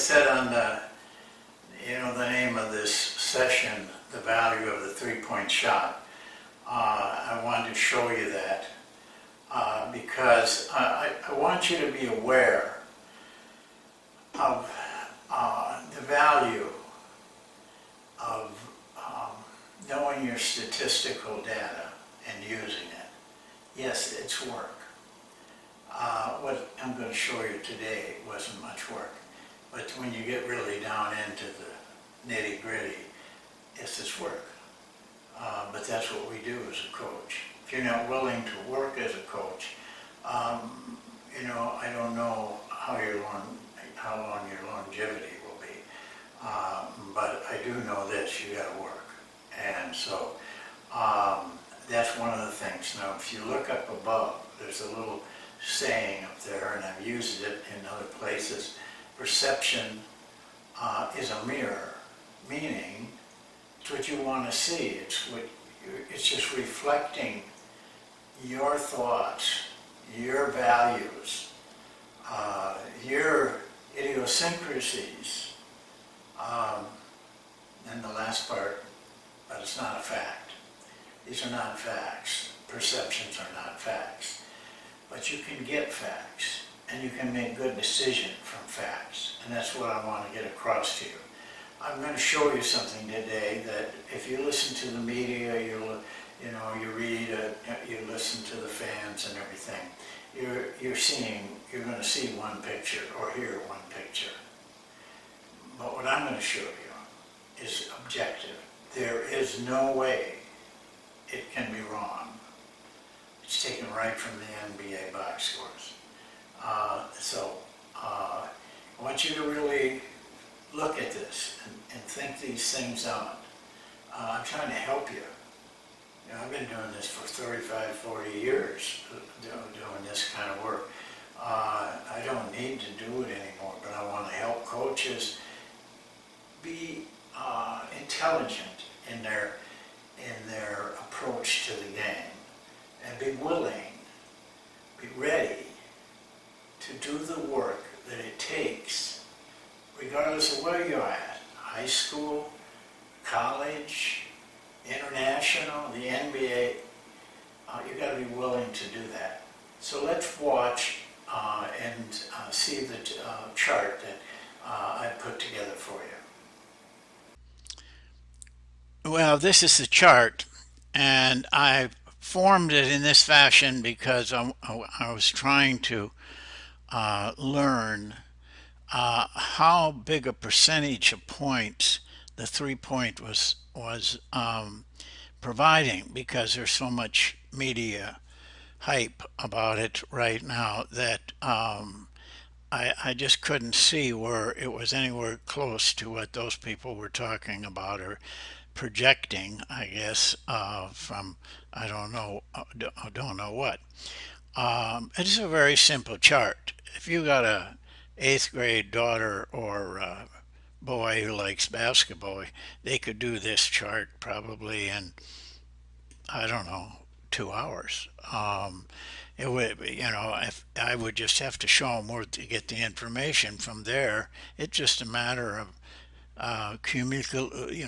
said on the name of this session, the value of the three-point shot, I wanted to show you that because I want you to be aware of the value of knowing your statistical data and using it. Yes, it's work. What I'm going to show you today wasn't much work, but when you get really down into the nitty-gritty, yes, it's work. But that's what we do as a coach. If you're not willing to work as a coach, I don't know how long your longevity will be, but I do know this: you got to work, and so that's one of the things. Now, if you look up above, there's a little saying up there, and I've used it in other places. Perception is a mirror, meaning it's what you want to see. It's just reflecting your thoughts, your values, your idiosyncrasies, and the last part, but it's not a fact. These are not facts. Perceptions are not facts. But you can get facts, and you can make good decisions from facts, and that's what I want to get across to you. I'm going to show you something today that if you listen to the media, you read, you listen to the fans and everything, you're going to see one picture or hear one picture. But what I'm going to show you is objective. There is no way it can be wrong. It's taken right from the NBA box scores. So I want you to really look at this and think these things out. I'm trying to help you. I've been doing this for 35, 40 years, doing this kind of work. I don't need to do it anymore, but I want to help coaches be intelligent in their approach to the game, and be willing, be ready to do the work that it takes, regardless of where you're at, high school, college, international, the NBA. You've got to be willing to do that. So let's watch and see the chart that I put together for you. Well, this is the chart, and I formed it in this fashion because I was trying to learn how big a percentage of points the three-point was providing, because there's so much media hype about it right now that I just couldn't see where it was anywhere close to what those people were talking about or projecting, I guess, from I don't know what. It's a very simple chart. If you got a eighth grade daughter or boy who likes basketball, they could do this chart probably in, I don't know, 2 hours. It would, if I would just have to show them where to get the information from there. It's just a matter of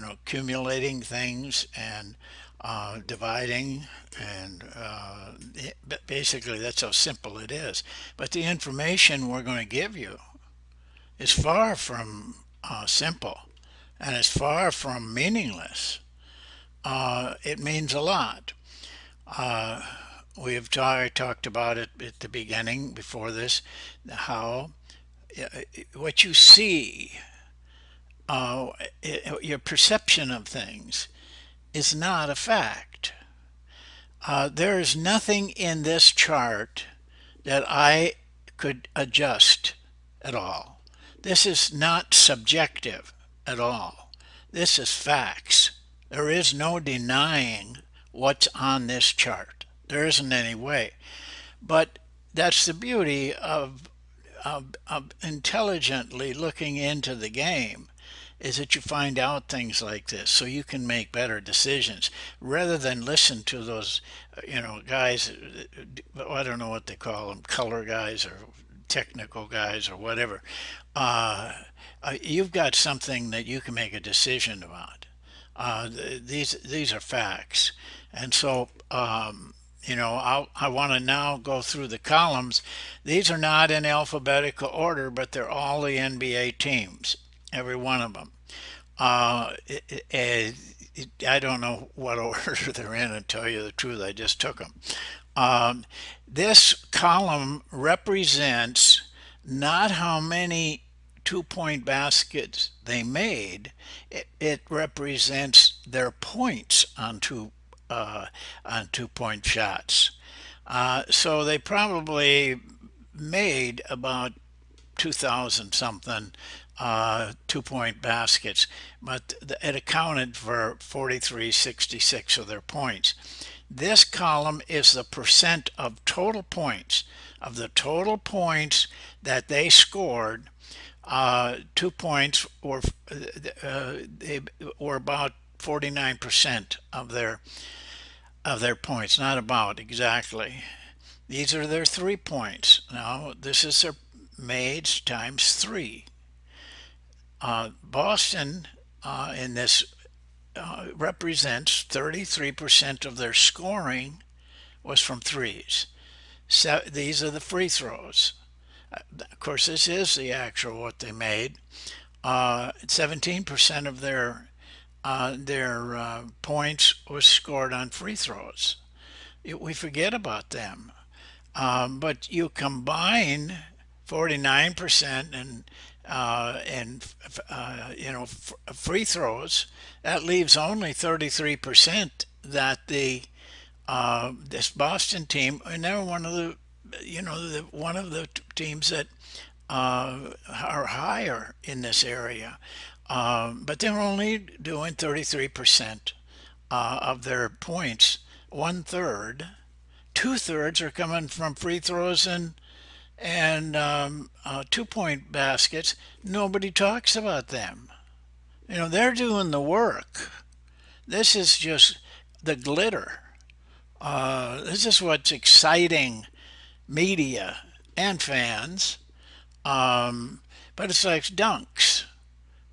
accumulating things and dividing, and basically that's how simple it is. But the information we're going to give you is far from simple, and it's far from meaningless. It means a lot. We have talked about it at the beginning before this, how what you see, your perception of things, is not a fact. There is nothing in this chart that I could adjust at all. This is not subjective at all. This is facts. There is no denying what's on this chart. There isn't any way. But that's the beauty of intelligently looking into the game, is that you find out things like this so you can make better decisions rather than listen to those guys, I don't know what they call them, color guys or technical guys or whatever, you've got something that you can make a decision about. These are facts, and so I want to now go through the columns. These are not in alphabetical order, but they're all the NBA teams, every one of them. I don't know what order they're in, and tell you the truth, I just took them. This column represents not how many 2-point baskets they made. It represents their points on 2-point shots. So they probably made about 2,000 something 2-point baskets, but it accounted for 43.66 of their points. This column is the percent of total points, of the total points that they scored. 2 points they were about 49% of their points, not about exactly. These are their 3 points. Now this is their maids times 3. Boston in this represents 33% of their scoring was from threes. So these are the free throws. Of course, this is the actual what they made. 17% of their points was scored on free throws. We forget about them. But you combine 49% and free throws, that leaves only 33% that this Boston team, and they're one of the teams that are higher in this area, but they're only doing 33% of their points. 1/3, 2/3 are coming from free throws and 2-point baskets. Nobody talks about them. They're doing the work. This is just the glitter. This is what's exciting media and fans. But it's like dunks.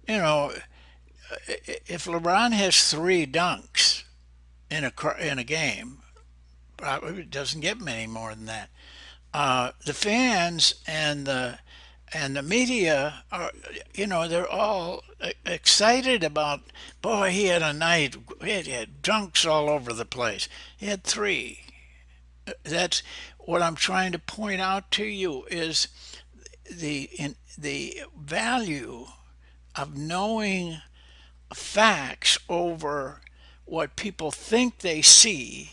If LeBron has 3 dunks in a game, probably doesn't get many more than that. The fans and the media are, they're all excited about. Boy, he had a night. He had dunks all over the place. He had 3. That's what I'm trying to point out to you is the value of knowing facts over what people think they see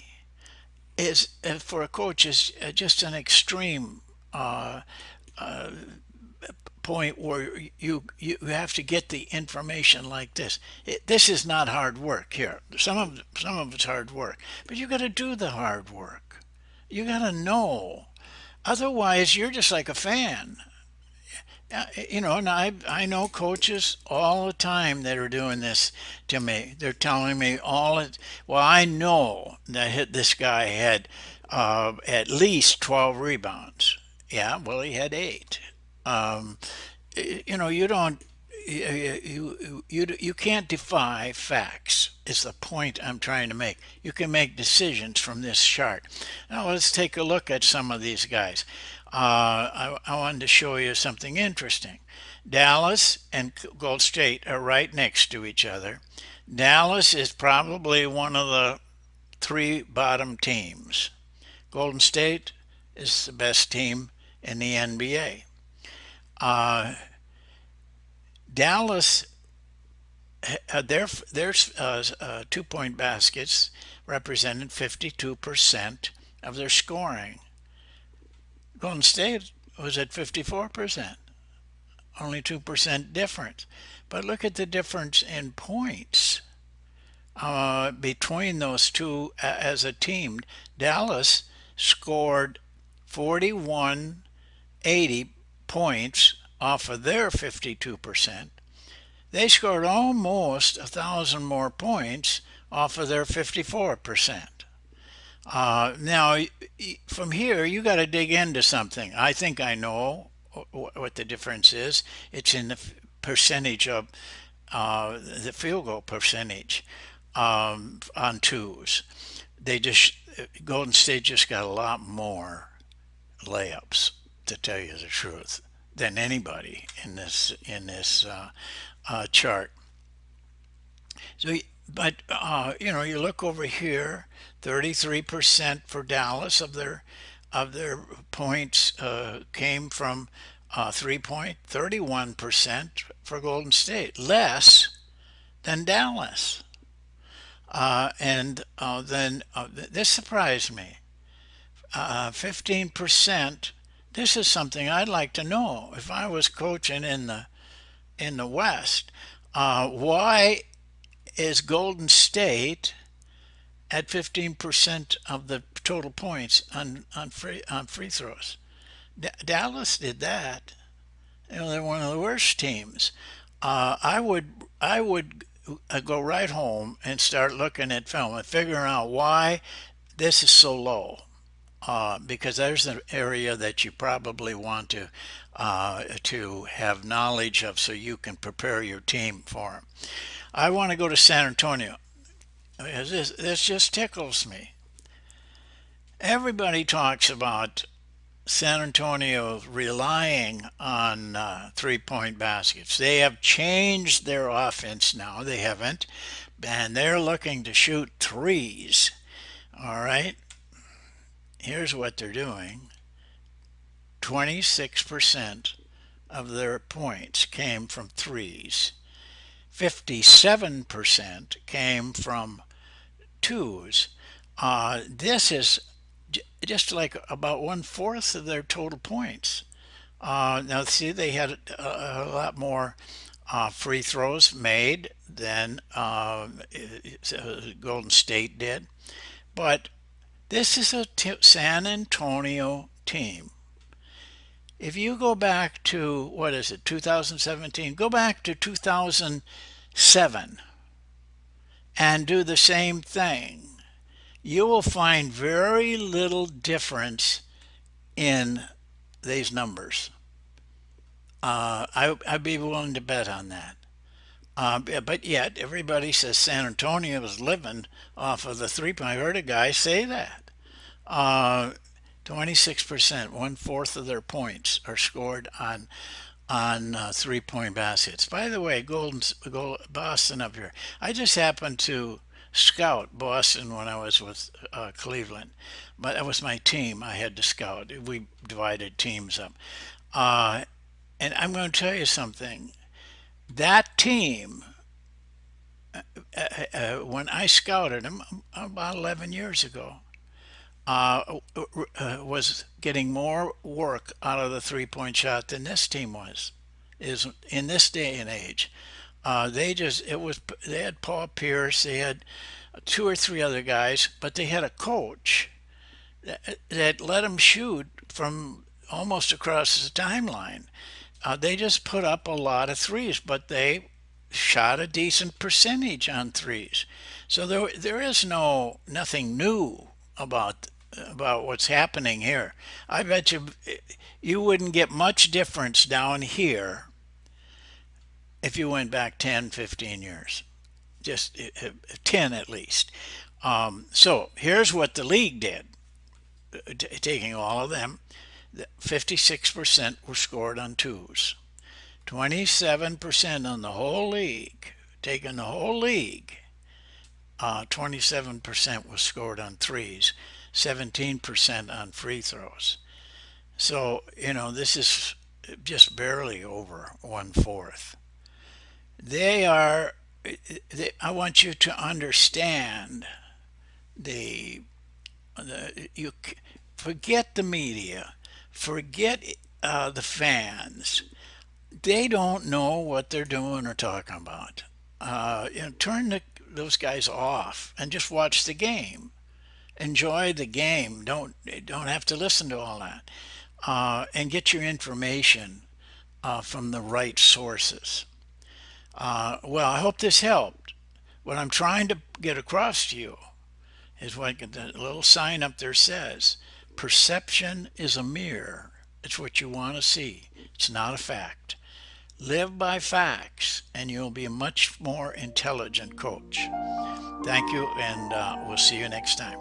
is for a coach is just an extreme point where you have to get the information like this. This is not hard work here. Some of it's hard work, but you got to do the hard work. You got to know. Otherwise, you're just like a fan. And I know coaches all the time that are doing this to me. They're telling me well, I know that this guy had at least 12 rebounds. Yeah, well, he had 8. You don't, you can't defy facts is the point I'm trying to make. You can make decisions from this chart. Now let's take a look at some of these guys. I wanted to show you something interesting. Dallas and Gold State are right next to each other. Dallas is probably one of the 3 bottom teams. Golden State is the best team in the NBA. Dallas, their 2-point baskets represented 52% of their scoring. Golden State was at 54%, only 2% difference. But look at the difference in points between those two as a team. Dallas scored 4180 points off of their 52%. They scored almost 1,000 more points off of their 54%. Now, from here, you got to dig into something. I think I know what the difference is. It's in the percentage of the field goal percentage on twos. They just Golden State just got a lot more layups, to tell you the truth, than anybody in this chart. So, but you look over here, 33% for Dallas of their points came from 3 point, 31% for Golden State, less than Dallas. And then this surprised me. 15%. This is something I'd like to know if I was coaching in the West. Why is Golden State at 15% of the total points on free throws? Dallas did that. They're one of the worst teams. I would go right home and start looking at film and figuring out why this is so low. Because there's an area that you probably want to have knowledge of so you can prepare your team for them. I want to go to San Antonio. This just tickles me. Everybody talks about San Antonio relying on 3 point baskets. They have changed their offense now. They haven't. And they're looking to shoot threes. All right. Here's what they're doing. 26% of their points came from threes. 57% came from twos. This is just like about 1/4 of their total points. Now, see, they had a lot more free throws made than Golden State did. But this is a San Antonio team. If you go back to, what is it, 2017, go back to 2007 and do the same thing, you will find very little difference in these numbers. I'd be willing to bet on that. But yet, everybody says San Antonio is living off of the 3 point. I heard a guy say that. 26%, 1/4 of their points are scored on 3 point baskets. By the way, Boston up here. I just happened to scout Boston when I was with Cleveland, but that was my team. I had to scout. We divided teams up, and I'm going to tell you something. That team, when I scouted them about 11 years ago, was getting more work out of the 3 point shot than this team is in this day and age. They had Paul Pierce, they had 2 or 3 other guys, but they had a coach that let them shoot from almost across the timeline. They just put up a lot of threes, but they shot a decent percentage on threes. So there is nothing new about what's happening here. I bet you wouldn't get much difference down here if you went back 10, 15 years. Just 10 at least. So here's what the league did, taking all of them. 56% were scored on twos. 27% on the whole league, taking the whole league. 27% was scored on threes. 17% on free throws. So, this is just barely over 1/4. I want you to understand you forget the media, forget the fans. They don't know what they're doing or talking about. Turn those guys off and just watch the game. Enjoy the game. Don't have to listen to all that, and get your information from the right sources. Well, I hope this helped. What I'm trying to get across to you is what the little sign up there says: perception is a mirror. It's what you want to see. It's not a fact. Live by facts, and you'll be a much more intelligent coach. Thank you, and we'll see you next time.